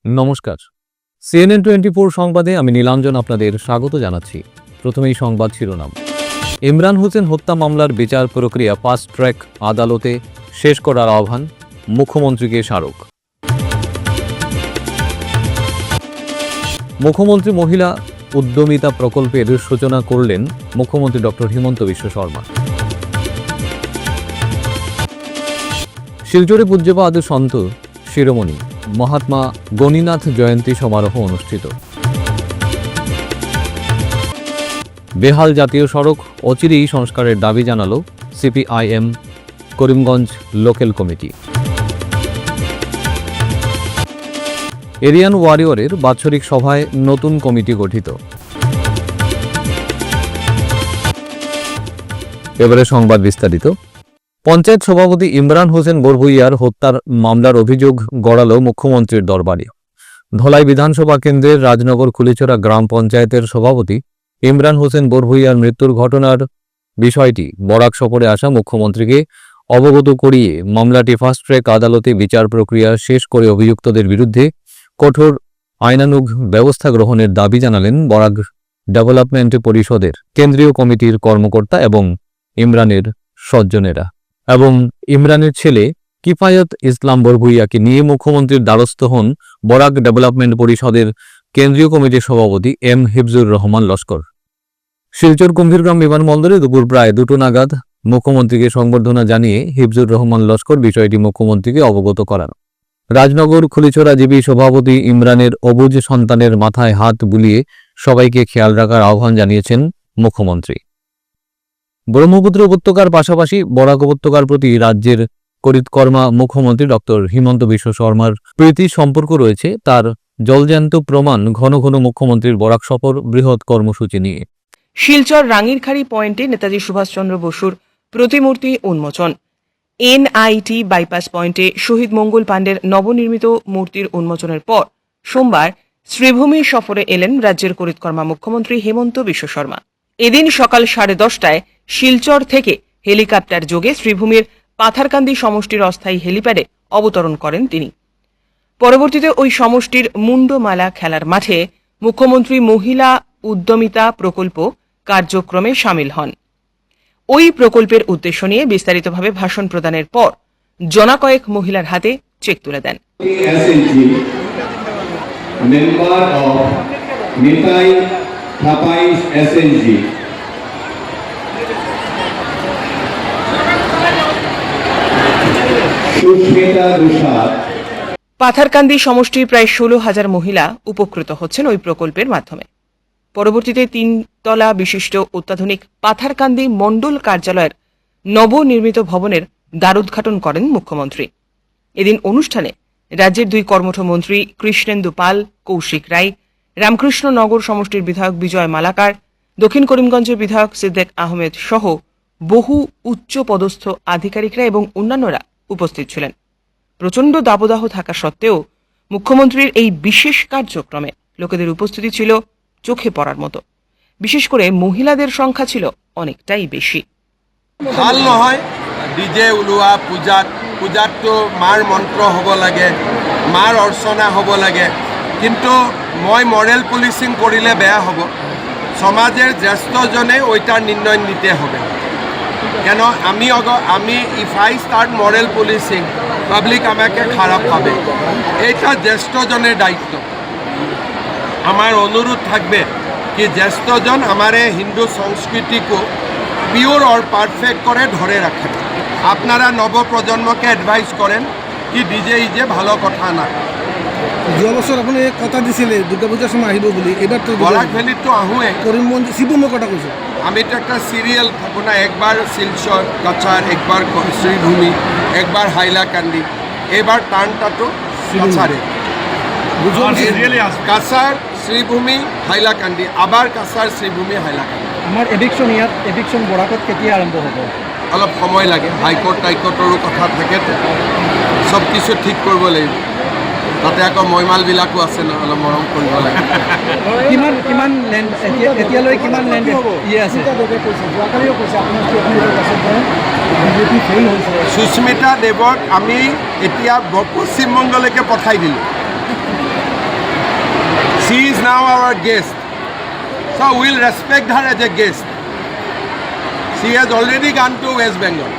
নমস্কার, CNN 24 সংবাদে আমি নীলাঞ্জন আপনাদের স্বাগত জানাচ্ছি। প্রথমেই সংবাদ শিরোনাম। ইমরান হোসেন হত্যা মামলার বিচার প্রক্রিয়া ফাস্ট ট্র্যাক আদালতে শেষ করার আহ্বান, মুখ্যমন্ত্রীকে স্মারক। মুখ্যমন্ত্রী মহিলা উদ্যমিতা প্রকল্পের সূচনা করলেন মুখ্যমন্ত্রী ডক্টর হিমন্ত বিশ্ব শর্মা। শিলচরে পূজ্যপাদ সন্ত শিরোমণি মহাত্মা গণিনাথ জয়ন্তী সমারোহ অনুষ্ঠিত। বেহাল জাতীয় সড়ক অচিরেই সংস্কারের দাবি জানালো সিপিআইএম করিমগঞ্জ লোকাল কমিটি। এরিয়ান ওয়ারিয়রের বাৎসরিক সভায় নতুন কমিটি গঠিত। এবারে সংবাদ বিস্তারিত। পঞ্চায়েত সভাপতি ইমরান হোসেন বরভুইয়ার হত্যার মামলার অভিযোগ গড়ালো মুখ্যমন্ত্রীর দরবারে। ধলাই বিধানসভা কেন্দ্রের রাজনগর কুলিচরা গ্রাম পঞ্চায়েতের সভাপতি ইমরান হোসেন বরভুইয়ার মৃত্যুর ঘটনার বিষয়টি বরাক সফরে আসা মুখ্যমন্ত্রীকে অবগত করিয়ে মামলাটি ফাস্ট ট্র্যাক আদালতে বিচার প্রক্রিয়া শেষ করে অভিযুক্তদের বিরুদ্ধে কঠোর আইনানুগ ব্যবস্থা গ্রহণের দাবি জানালেন বরাক ডেভেলপমেন্ট পরিষদের কেন্দ্রীয় কমিটির কর্মকর্তা এবং ইমরানের স্বজনেরা এবং ইমরানের ছেলে কিফায়ত ইসলাম বরভুইয়াকে নিয়ে মুখ্যমন্ত্রীর দ্বারস্থ হন বরাক ডেভেলপমেন্ট পরিষদের কেন্দ্রীয় কমিটির সভাপতি এম হিফজুর রহমান লস্কর। শিলচর কুম্ভীরগ্রাম বিমানবন্দরে দুপুর প্রায় 2টা নাগাদ মুখ্যমন্ত্রীকে সংবর্ধনা জানিয়ে হিফজুর রহমান লস্কর বিষয়টি মুখ্যমন্ত্রীকে অবগত করান। রাজনগর খুলিছড়া জিবি সভাপতি ইমরানের অবুজ সন্তানের মাথায় হাত বুলিয়ে সবাইকে খেয়াল রাখার আহ্বান জানিয়েছেন মুখ্যমন্ত্রী। ব্রহ্মপুত্র উপত্যকার পাশাপাশি বরাক উপত্যকার প্রতি রাজ্যের করিতকর্মা মুখ্যমন্ত্রী ডক্টর হিমন্ত বিশ্ব শর্মার প্রীতি সম্পর্ক রয়েছে, তার জলজ্যান্ত প্রমাণ ঘন ঘন মুখ্যমন্ত্রীর বরাক সফর বৃহৎ কর্মসূচি নিয়ে। শিলচর রাঙ্গিরখাড়ি পয়েন্টে নেতাজি সুভাষচন্দ্র বসুর প্রতিমূর্তি উন্মোচন। এনআইটি বাইপাস পয়েন্টে শহীদ মঙ্গল পাণ্ডের নবনির্মিত মূর্তির উন্মোচনের পর সোমবার শ্রীভূমি সফরে এলেন রাজ্যের করিতকর্মা মুখ্যমন্ত্রী হিমন্ত বিশ্ব শর্মা। এদিন সকাল 10:30টায় শিলচর থেকে হেলিকপ্টার যোগে শ্রীভূমির পাথারকান্দি সমষ্টির অস্থায়ী হেলিপ্যাডে অবতরণ করেন তিনি। পরবর্তীতে ওই সমষ্টির মুন্ডমালা খেলার মাঠে মুখ্যমন্ত্রী মহিলা উদ্যমিতা প্রকল্প কার্যক্রমে সামিল হন। ওই প্রকল্পের উদ্দেশ্য নিয়ে বিস্তারিতভাবে ভাষণ প্রদানের পর জনাকয়েক মহিলার হাতে চেক তুলে দেন। পাথারকান্দি সমষ্টির প্রায় 16,000 মহিলা উপকৃত হচ্ছেন ওই প্রকল্পের মাধ্যমে। পরবর্তীতে 3 তলা বিশিষ্ট অত্যাধুনিক পাথারকান্দি মণ্ডল কার্যালয়ের নবনির্মিত ভবনের দ্বারোদ্ঘাটন করেন মুখ্যমন্ত্রী। এদিন অনুষ্ঠানে রাজ্যের 2 কর্মঠ মন্ত্রী কৃষ্ণেন্দু পাল, কৌশিক রায়, রামকৃষ্ণনগর সমষ্টির বিধায়ক বিজয় মালাকার, দক্ষিণ করিমগঞ্জের বিধায়ক সিদ্দিক আহমেদ সহ বহু উচ্চ পদস্থ আধিকারিকরা এবং অন্যান্যরা উপস্থিত ছিলেন। প্রচণ্ড দাবদাহ থাকা সত্ত্বেও মুখ্যমন্ত্রীর এই বিশেষ কার্যক্রমে লোকেদের উপস্থিতি ছিল চোখে পড়ার মতো। বিশেষ করে মহিলাদের সংখ্যা ছিল অনেকটাই বেশি। ভাল নহয় ডিজে ওলোৱা পূজাততো মাৰ মন্ত্ৰ হ'ব লাগে, মাৰ অৰ্চনা হ'ব লাগে, কিন্তু মই মৰেল পুলিচিং কৰিলে বেয়া হ'ব। সমাজের জ্যেষ্ঠজনে ওইটার নির্ণয় নিতে হবে, কেন আমি if I start মরেল policing public আমাকে খারাপ পাবে। এইটা জ্যেষ্ঠজনের দায়িত্ব। আমার অনুরোধ থাকবে কি জ্যেষ্ঠজন আমার হিন্দু সংস্কৃতিকে পিওর और পারফেক্ট করে ধরে রাখেন। আপনারা নবপ্রজন্মকে অ্যাডভাইস করেন কি ডিজে ইজে ভালো কথা না। যোৱা বছৰ আপুনি কথা দিছিলে দুৰ্গা পূজাৰ সময় আহিব বুলি, এবাৰ তো বৰাক ভেলীতো আহোঁৱে। কৰিমগঞ্জ শিৱমোগৰ কথা কৈছোঁ আমি তো একটা সিরিয়াল থাকবো না, একবার শিলচর কাছার, একবার শ্রীভূমি, একবার হাইলাকান্দি, এবার টার্নটা তো কাছারে। কাছার শ্রীভূমি হাইলাকান্দি, আবার কাছার শ্রীভূমি হাইলাকান্দি। আমাৰ এভিকশ্যন বৰাকত কেতিয়া আৰম্ভ হ'ব? অলপ সময় লাগে, হাইকোর্ট টাইকোর্টৰো কথা থাকে, সব কিছু ঠিক কৰিব লাগিব। তাতে আকৌ মৈমালবিলাকো আছে ন, অলপ মৰম কৰিব লাগে। কিমান লেণ্ড এতিয়ালৈ কিমান লেণ্ড আছে? বিজেপি ফেল হৈছে সুস্মিতা দেৱক আমি এতিয়া পশ্চিমবংগলৈকে পঠাই দিলোঁ। She is now our guest. So we'll respect her as a guest. She has already gone to West Bengal.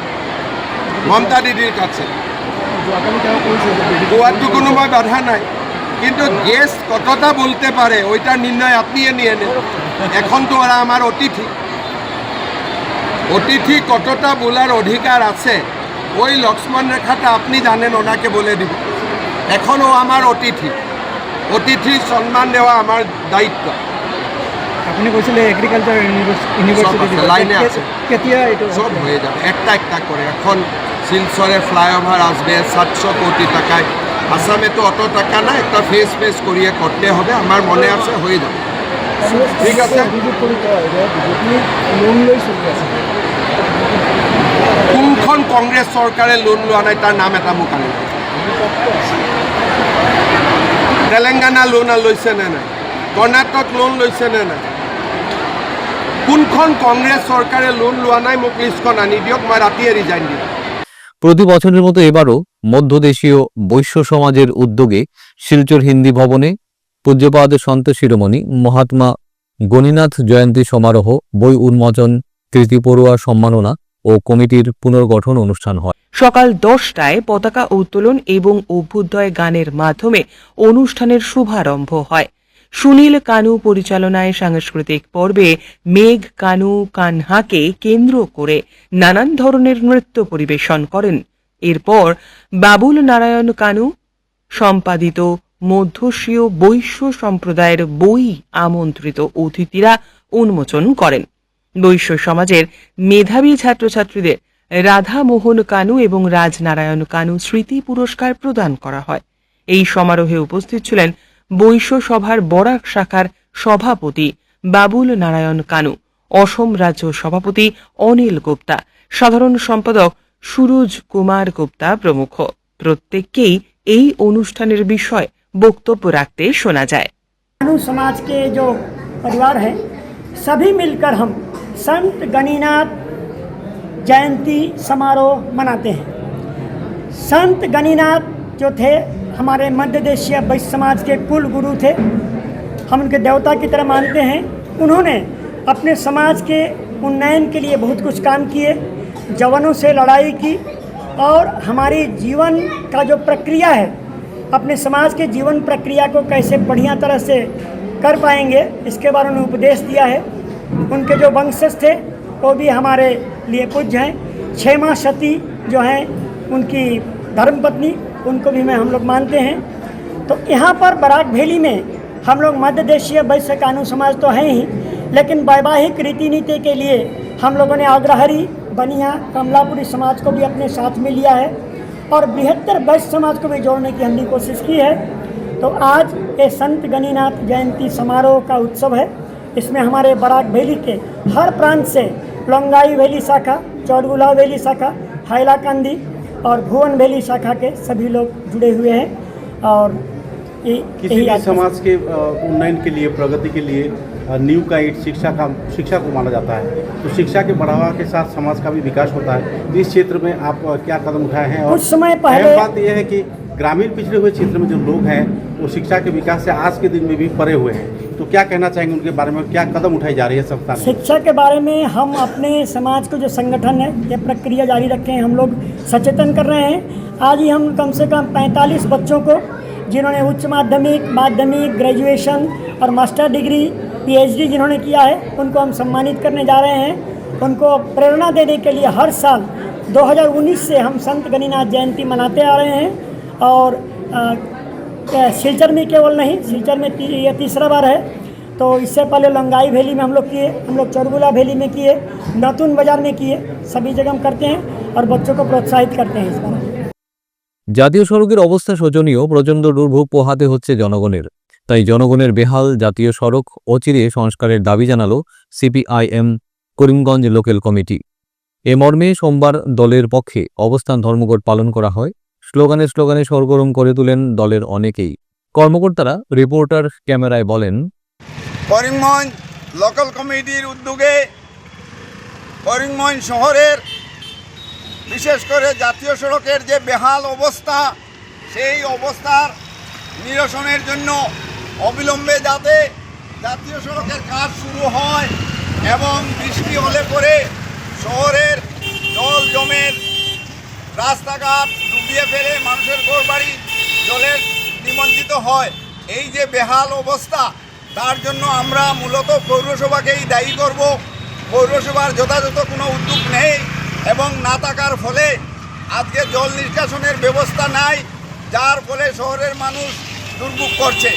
Mamata দিদির কাছে যোৱাকালি তেওঁ কৈছে যে গোয়াটো কোনো মই বাধা নাই, কিন্তু গেস্ট কতটা বলতে পারে ওইটার নির্ণয় আপনিই নিয়ে নেন। এখন তো ওরা আমার অতিথি, অতিথি কতটা বলার অধিকার আছে ওই লক্ষ্মণ রেখাটা আপনি জানেন, ওনাকে বলে দিব। এখন ও আমার অতিথি, অতিথির সম্মান দেওয়া আমার দায়িত্ব। আপুনি কৈছিলে এগ্ৰিকালচাৰ সব আছে, লাইনে আছে, কেতিয়া এইটো সব হয়ে যাবে একটা একটা করে। এখন শিলচরে ফ্লাইওভার আসবে 700 কোটি টাকায়। আসামে তো অত টাকা না, একটা ফেস করিয়ে করতে হবে। আমার মনে আছে হয়ে যাবে। ঠিক আছে, অভিযোগ কৰি কয় যে বিজেপি লোন লৈ চলি আছে। কোনখন কংগ্ৰেছ চৰকাৰে লোন লোৱা নাই তাৰ নাম এটা মোক আনি। তেলেংগানা লোন লৈছে নে নাই, কৰ্ণাটক লোন লৈছে নে নাই, কোনখন কংগ্ৰেছ চৰকাৰে লোন লোৱা নাই মোক লিষ্টখন আনি দিয়ক, মই ৰাতিয়ে ৰিজাইন দিম। প্রতি বছরের মতো এবারও মধ্যদেশীয় বৈশ্য সমাজের উদ্যোগে শিলচর হিন্দি ভবনে পূজ্যপাদ সন্ত শিরোমণি মহাত্মা গণিনাথ জয়ন্তী সমারোহ, বই উন্মোচন, কৃতি পড়ুয়া সম্মাননা ও কমিটির পুনর্গঠন অনুষ্ঠান হয়। সকাল 10টায় পতাকা উত্তোলন এবং অভ্যুদয় গানের মাধ্যমে অনুষ্ঠানের শুভারম্ভ হয়। সুনীল কানু পরিচালনায় সাংস্কৃতিক পর্বে মেঘ কানু কানহাকে কেন্দ্র করে নানান ধরনের নৃত্য পরিবেশন করেন। এরপর বাবুল নারায়ণ কানু সম্পাদিত মধ্যশীয় বৈশ্য সম্প্রদায়ের বই আমন্ত্রিত অতিথিরা উন্মোচন করেন। বৈশ্য সমাজের মেধাবী ছাত্রছাত্রীদের রাধামোহন কানু এবং রাজনারায়ণ কানু স্মৃতি পুরস্কার প্রদান করা হয়। এই সমারোহে উপস্থিত ছিলেন বৈশ্য সভার বরাক শাখার সভাপতি বাবুল নারায়ণ কানু, অসম রাজ্য সভাপতি অনিল গুপ্তা, সাধারণ সম্পাদক সুরজ কুমার গুপ্তা প্রমুখ। প্রত্যেককেই এই অনুষ্ঠানের বিষয়ে বক্তব্য রাখতে শোনা যায়। कानू समाज के जो परिवार हैं सभी मिलकर हम संत गणिनाथ जयंती समारोह मनाते हैं। संत गणिनाथ जो थे हमारे मध्य देशीय वैश्य समाज के कुल गुरु थे, हम उनके देवता की तरह मानते हैं। उन्होंने अपने समाज के उन्नयन के लिए बहुत कुछ काम किए, जवानों से लड़ाई की और हमारी जीवन का जो प्रक्रिया है, अपने समाज के जीवन प्रक्रिया को कैसे बढ़िया तरह से कर पाएंगे इसके बारे में उपदेश दिया है। उनके जो वंशज थे वो भी हमारे लिए पूज्य हैं। क्षेमा सती जो हैं उनकी धर्मपत्नी, उनको भी हम लोग मानते हैं। तो यहाँ पर बराक वैली में हम लोग मध्य देशीय वैश्य कानू समाज तो हैं ही, लेकिन वैवाहिक रीति नीति के लिए हम लोगों ने अग्रहरी, बनिया, कमलापुरी समाज को भी अपने साथ में लिया है और बृहत्तर वैश्य समाज को भी जोड़ने की हमने कोशिश की है। तो आज ये संत गणिनाथ जयंती समारोह का उत्सव है। इसमें हमारे बराक वैली के हर प्रांत से लोंगाई वैली शाखा, चौड़गुला वैली शाखा, हाइलाकांदी और भुवन वैली शाखा के सभी लोग जुड़े हुए हैं। और किसी भी समाज के उन्नयन के लिए, प्रगति के लिए नींव का ईंट शिक्षा को माना जाता है। तो शिक्षा के बढ़ावा के साथ समाज का भी विकास होता है। तो इस क्षेत्र में आप क्या कदम उठाए हैं? और कुछ समय पहले बात यह है कि ग्रामीण पिछड़े हुए क्षेत्र में जो लोग हैं वो शिक्षा के विकास से आज के दिन में भी परे हुए हैं, तो क्या कहना चाहेंगे उनके बारे में? क्या कदम उठाई जा रही है संस्था में? शिक्षा के बारे में हम अपने समाज को जो संगठन है ये प्रक्रिया जारी रखे हैं। हम लोग सचेतन कर रहे हैं। आज ही हम कम से कम 45 बच्चों को जिन्होंने उच्च माध्यमिक, ग्रेजुएशन और मास्टर डिग्री, PhD जिन्होंने किया है उनको हम सम्मानित करने जा रहे हैं। उनको प्रेरणा देने के लिए हर साल 2019 से हम संत गणिनाथ जयंती मनाते आ रहे हैं। और सिलचर में केवल नहीं, सिलचर में ये तीसरा बार है। तो इससे पहले लंगाई वैली में हम लोग किए, हम लोग चौड़गुला वैली में किए, नतून बाजार में किए। सभी जगह हम करते हैं और बच्चों को प्रोत्साहित करते हैं इस बार। জাতীয় সড়কের অবস্থা শোচনীয়, প্রচণ্ড দুর্ভোগ পোহাতে হচ্ছে জনগণের। তাই জনগণের বেহাল জাতীয় সড়ক অচিরে সংস্কারের দাবি জানালো CPIM করিমগঞ্জ লোকাল কমিটি। এ মর্মে সোমবার দলের পক্ষে অবস্থান ধর্মঘট পালন করা হয়। স্লোগানে স্লোগানে সরগরম করে তোলেন দলের অনেকেই। কর্মকর্তারা রিপোর্টার ক্যামেরায় বলেন, করিমগঞ্জ লোকাল কমিটির উদ্যোগে করিমগঞ্জ শহরের বিশেষ করে জাতীয় সড়কের যে বেহাল অবস্থা, সেই অবস্থার নিরসনের জন্য অবিলম্বে যাতে জাতীয় সড়কের কাজ শুরু হয় এবং বৃষ্টি হলে পরে শহরের জল জমের রাস্তাঘাট ডুবিয়ে ফেলে মানুষের ঘরবাড়ি জলের নিমজ্জিত হয়। এই যে বেহাল অবস্থা, তার জন্য আমরা মূলত পৌরসভাকেই দায়ী করব। পৌরসভার যথাযথ কোনো উদ্যোগ নেই এবং না থাকার ফলে আজকে জল নিষ্কাশনের ব্যবস্থা নাই, যার ফলে শহরের মানুষ দুর্ভোগ করছে।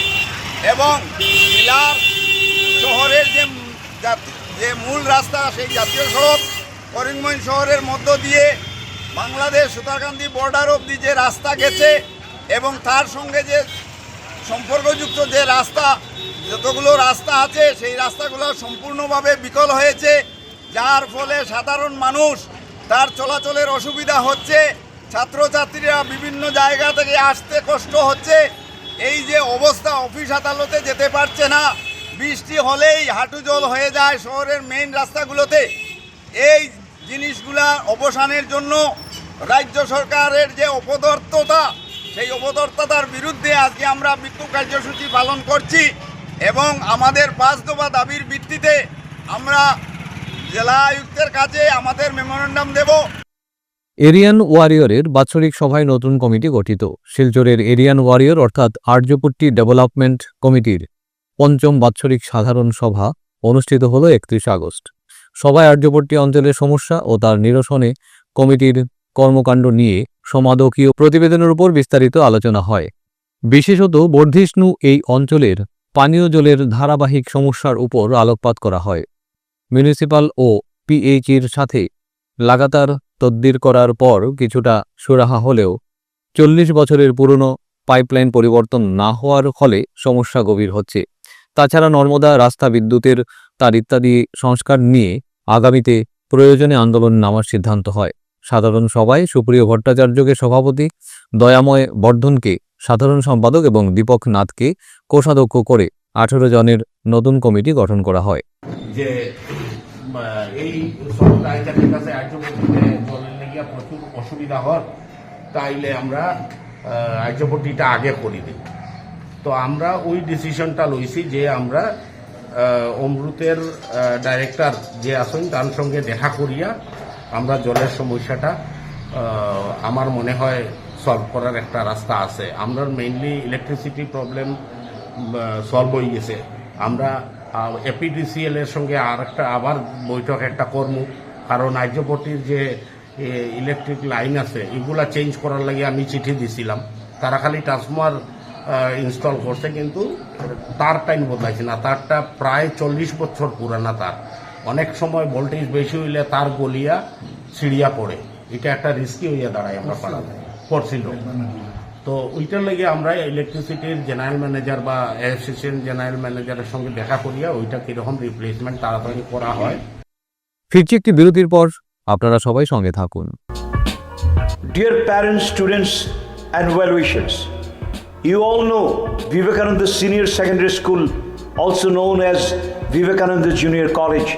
এবং জেলার শহরের যে মূল রাস্তা, সেই জাতীয় সড়ক করিমগঞ্জ শহরের মধ্য দিয়ে বাংলাদেশ সুতারকান্দি বর্ডার অবধি যে রাস্তা গেছে এবং তার সঙ্গে যে সম্পর্কযুক্ত যে রাস্তা, যতগুলো রাস্তা আছে, সেই রাস্তাগুলো সম্পূর্ণভাবে বিকল হয়েছে, যার ফলে সাধারণ মানুষ তার চলাচলের অসুবিধা হচ্ছে। ছাত্রছাত্রীরা বিভিন্ন জায়গা থেকে আসতে কষ্ট হচ্ছে। এই যে অবস্থা, অফিস আদালতে যেতে পারছে না, বৃষ্টি হলেই হাঁটু জল হয়ে যায় শহরের মেইন রাস্তাগুলোতে। এই জিনিসগুলা অবসানের জন্য রাজ্য সরকারের যে অপদার্থতা, সেই অপদার্থতার বিরুদ্ধে আজকে আমরা বিক্ষোভ কার্যসূচি পালন করছি এবং আমাদের 5 দফা দাবির ভিত্তিতে আমরা জেলা আয়ুক্তের কাছে আমাদের মেমোরেন্ডাম দেব। এরিয়ান ওয়ারিয়রের বাৎসরিক সভায় নতুন কমিটি গঠিত। শিলচরের এরিয়ান ওয়ারিয়র অর্থাৎ আর্যপট্টি ডেভেলপমেন্ট কমিটির 5ম বাৎসরিক সাধারণ সভা অনুষ্ঠিত হল 31 আগস্ট। সভায় আর্যপট্টি অঞ্চলের সমস্যা ও তার নিরসনে কমিটির কর্মকাণ্ড নিয়ে সম্পাদকীয় প্রতিবেদনের উপর বিস্তারিত আলোচনা হয়। বিশেষত বর্ধিষ্ণু এই অঞ্চলের পানীয় জলের ধারাবাহিক সমস্যার উপর আলোকপাত করা হয়। মিউনিসিপাল ও পিএইচির সাথে লাগাতার তদবির করার পর কিছুটা সুরাহা হলেও 40 বছরের পুরনো পাইপলাইন পরিবর্তন না হওয়ার ফলে সমস্যা গভীর হচ্ছে। তাছাড়া নর্মদা, রাস্তা, বিদ্যুতের তার ইত্যাদি সংস্কার নিয়ে আগামীতে প্রয়োজনে আন্দোলন নামার সিদ্ধান্ত হয়। সাধারণ সভায় সুপ্রিয় ভট্টাচার্যকে সভাপতি, দয়াময় বর্ধনকে সাধারণ সম্পাদক এবং দীপক নাথকে কোষাধ্যক্ষ করে 18 জনের নতুন কমিটি গঠন করা হয়। যে এই সমস্ত আইজাকের কাছে আর্যপট্টিতে জলের লেগিয়া প্রচুর অসুবিধা হয়, তাইলে আমরা আর্যপট্টিটা আগে করে দিই। তো আমরা ওই ডিসিশনটা লইছি যে আমরা অমৃতের ডাইরেক্টর যে আছেন তার সঙ্গে দেখা করিয়া আমরা জলের সমস্যাটা আমার মনে হয় সলভ করার একটা রাস্তা আছে। আমরা মেইনলি ইলেকট্রিসিটি প্রবলেম সলভ হয়ে গেছে। আমরা এপিডিসিএল এর সঙ্গে আবার বৈঠক একটা করব, কারণ আর্যপট্টির যে ইলেকট্রিক লাইন আছে এগুলা চেঞ্জ করার লাগে আমি চিঠি দিছিলাম। তারা খালি ট্রান্সফরমার ইনস্টল করছে, কিন্তু তার টাইম বদলাইছে না। তারটা প্রায় 40 বছর পুরানা তার। অনেক সময় ভোল্টেজ বেশি হইলে তার গলিয়া ছিড়িয়া পড়ে, এটা একটা রিস্কি হইয়া দাঁড়ায় আমরা পাড়াতে পড়ছিল। তো ওইটার লাগে আমরা ইলেকট্রিসিটির জেনারেল ম্যানেজার বা অ্যাসিস্ট্যান্ট জেনারেল ম্যানেজারের সঙ্গে দেখা করিয়া ওইটা কিরকম রিপ্লেসমেন্ট তাড়াতাড়ি করা হয়। ফিরছি একটি বিরতির পর, আপনারা সবাই সঙ্গে থাকুন। Dear parents, students and well-wishers, you all know Vivekananda Senior Secondary School, also known as Vivekananda Junior College,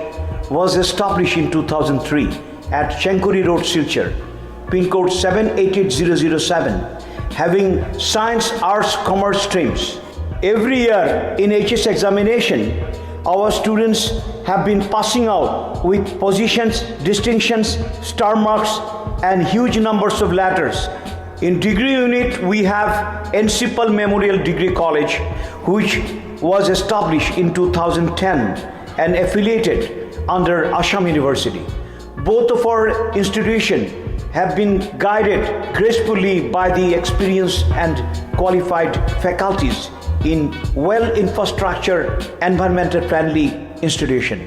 was established in 2003 at Chenkuri Road, Silchar, pin code 788007, having science, arts, commerce streams. Every year in HS examination, our students have been passing out with positions, distinctions, star marks, and huge numbers of letters. In degree unit, we have Encipal Memorial Degree College, which was established in 2010 and affiliated under Assam University. Both of our institutions have been guided gracefully by the experienced and qualified faculties in well infrastructure, environmental friendly institution.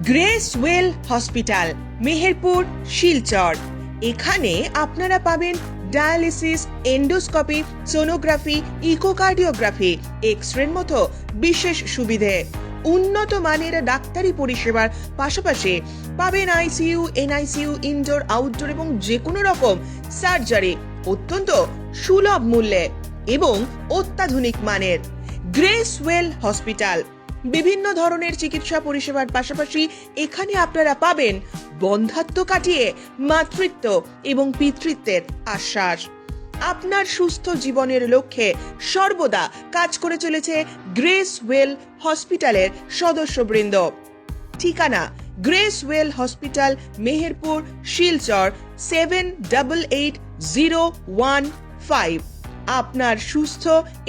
Grace well hospital, Meherpur, Silchar. এখানে আপনারা পাবেন dialysis, endoscopy, sonography, echocardiography, এক্স-রের মতো বিশেষ সুবিধে। উন্নত মানের ডাক্তারি পরিষেবার পাশাপাশি পাবেন আইসিইউ, এনআইসিইউ, ইনডোর, আউটডোর এবং যে কোনো রকম সার্জারি অত্যন্ত সুলভ মূল্যে এবং অত্যাধুনিক মানের। গ্রেস ওয়েল হসপিটাল, বিভিন্ন ধরনের চিকিৎসা পরিষেবার পাশাপাশি এখানে আপনারা পাবেন বন্ধ্যাত্ব কাটিয়ে মাতৃত্ব এবং পিতৃত্বের আশ্বাস। আপনার সুস্থ জীবনের লক্ষ্যে সর্বদা কাজ করে চলেছে গ্রেস ওয়েল হসপিটালের সদস্যবৃন্দ। ঠিকানা grace well hospital, Meherpur, Silchar 788015। আপনার সুস্থ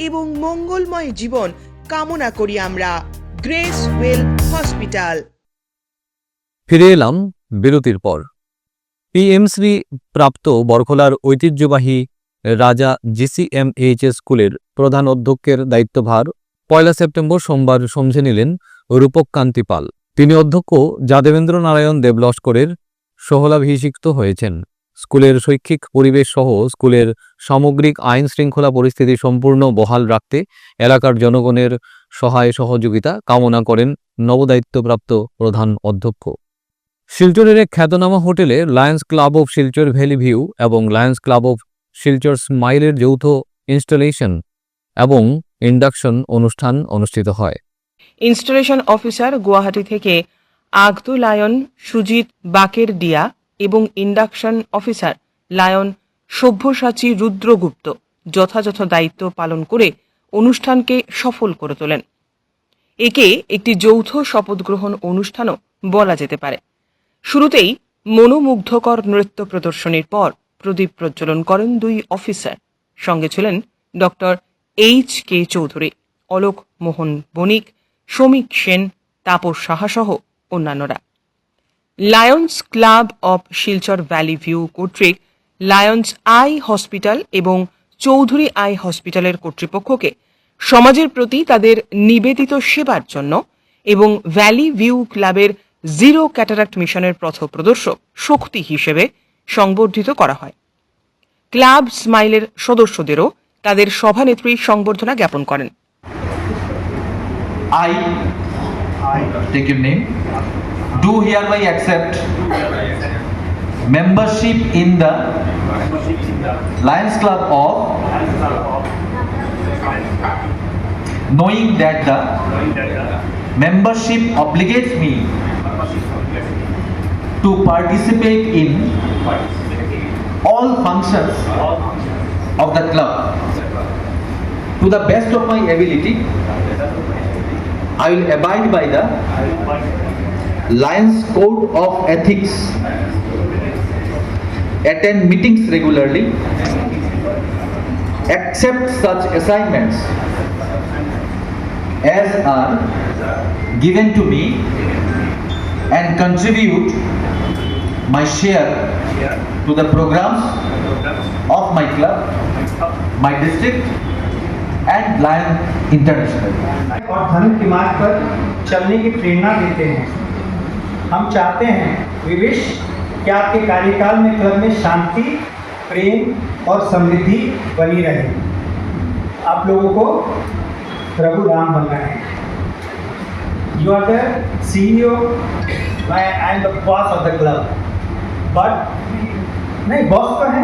এবং মঙ্গলময় জীবন কামনা করি আমরা। Grace well hospital. ফিরে এলাম বিরতির পর। পিএমশ্রী প্রাপ্ত বরখলার ঐতিহ্যবাহী রাজা জিসিএমএইচএস স্কুলের প্রধান অধ্যক্ষের দায়িত্বভার 1 সেপ্টেম্বর সোমবার সমঝে নিলেন রূপক কান্তি পাল। তিনি অধ্যক্ষ যাদবেন্দ্র নারায়ণ দেবলস্করের সহলাভিষিক্ত হয়েছেন। স্কুলের শৈক্ষিক পরিবেশ সহ স্কুলের সামগ্রিক আইন শৃঙ্খলা পরিস্থিতি সম্পূর্ণ বহাল রাখতে এলাকার জনগণের সহায় সহযোগিতা কামনা করেন নবদায়িত্বপ্রাপ্ত প্রধান অধ্যক্ষ। শিলচরের এক খ্যাতনামা হোটেলে Lions club of Silchar valley view এবং লায়ন্স ক্লাব অফ শিলচর স্মাইলের যৌথ ইনস্টলেশন এবং ইন্ডাকশন অনুষ্ঠান অনুষ্ঠিত হয়। ইনস্টলেশন অফিসার গুয়াহাটি থেকে আগদু লায়ন সুজিত বাকের ডিয়া এবং ইন্ডাকশন অফিসার লায়ন সভ্যসাচী রুদ্রগুপ্ত যথাযথ দায়িত্ব পালন করে অনুষ্ঠানকে সফল করে তোলেন। একে একটি যৌথ শপথ গ্রহণ অনুষ্ঠানও বলা যেতে পারে। শুরুতেই মনোমুগ্ধকর নৃত্য প্রদর্শনীর পর প্রদীপ প্রজ্বলন করেন দুই অফিসার। সঙ্গে ছিলেন ডক্টর HK চৌধুরী, অলোক মোহন বণিক, শ্রমিক সেন, তাপস সাহা সহ অন্যান্যরা। Lions club of Silchar valley view কর্তৃক লায়ন্স আই হসপিটাল এবং চৌধুরী আই হসপিটালের কর্তৃপক্ষকে সমাজের প্রতি তাদের নিবেদিত সেবার জন্য এবং ভ্যালি ভিউ ক্লাবের জিরো ক্যাটারাক্ট মিশনের পথপ্রদর্শক শক্তি হিসেবে সংবর্ধিত করা হয়। ক্লাব স্মাইলের সদস্যদেরও তাদের সভানেত্রী সংবর্ধনা জ্ঞাপন করেন। I take your name, do hereby accept membership in the Lions Club of, knowing that the membership obligates me to participate in all functions of the club to the best of my ability. I will abide by the Lions Code of Ethics, attend meetings regularly, accept such assignments as are given to me, and contribute my share to the programs of my club, my district and Lion International. और धर्म की मार्ग पर चलने की प्रेरणा देते हैं। हम चाहते हैं, वी विश कि आपके कार्यकाल में क्लब में शांति, प्रेम और समृद्धि बनी रहे। आप लोगों को प्रभु राम बनना है। You are the CEO, I am the boss of the club, but नहीं, बॉस तो है,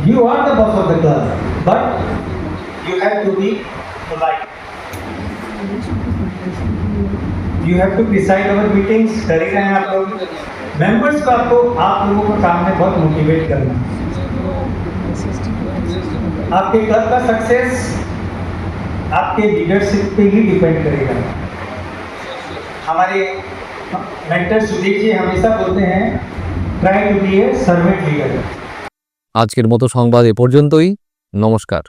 you are the boss of the club, but you have to be polite. You have to preside over meetings. करे हैं आप लोग members को, आपको आप लोगों को काम में बहुत मोटिवेट करना। आपके क्लब का सक्सेस आपके लीडरशिप पे ही डिपेंड करेगा। हमारे मेंटर सुदीप जी हमेशा बोलते हैं, try to be a servant leader. আজকের মতো সংবাদ এ পর্যন্তই। নমস্কার।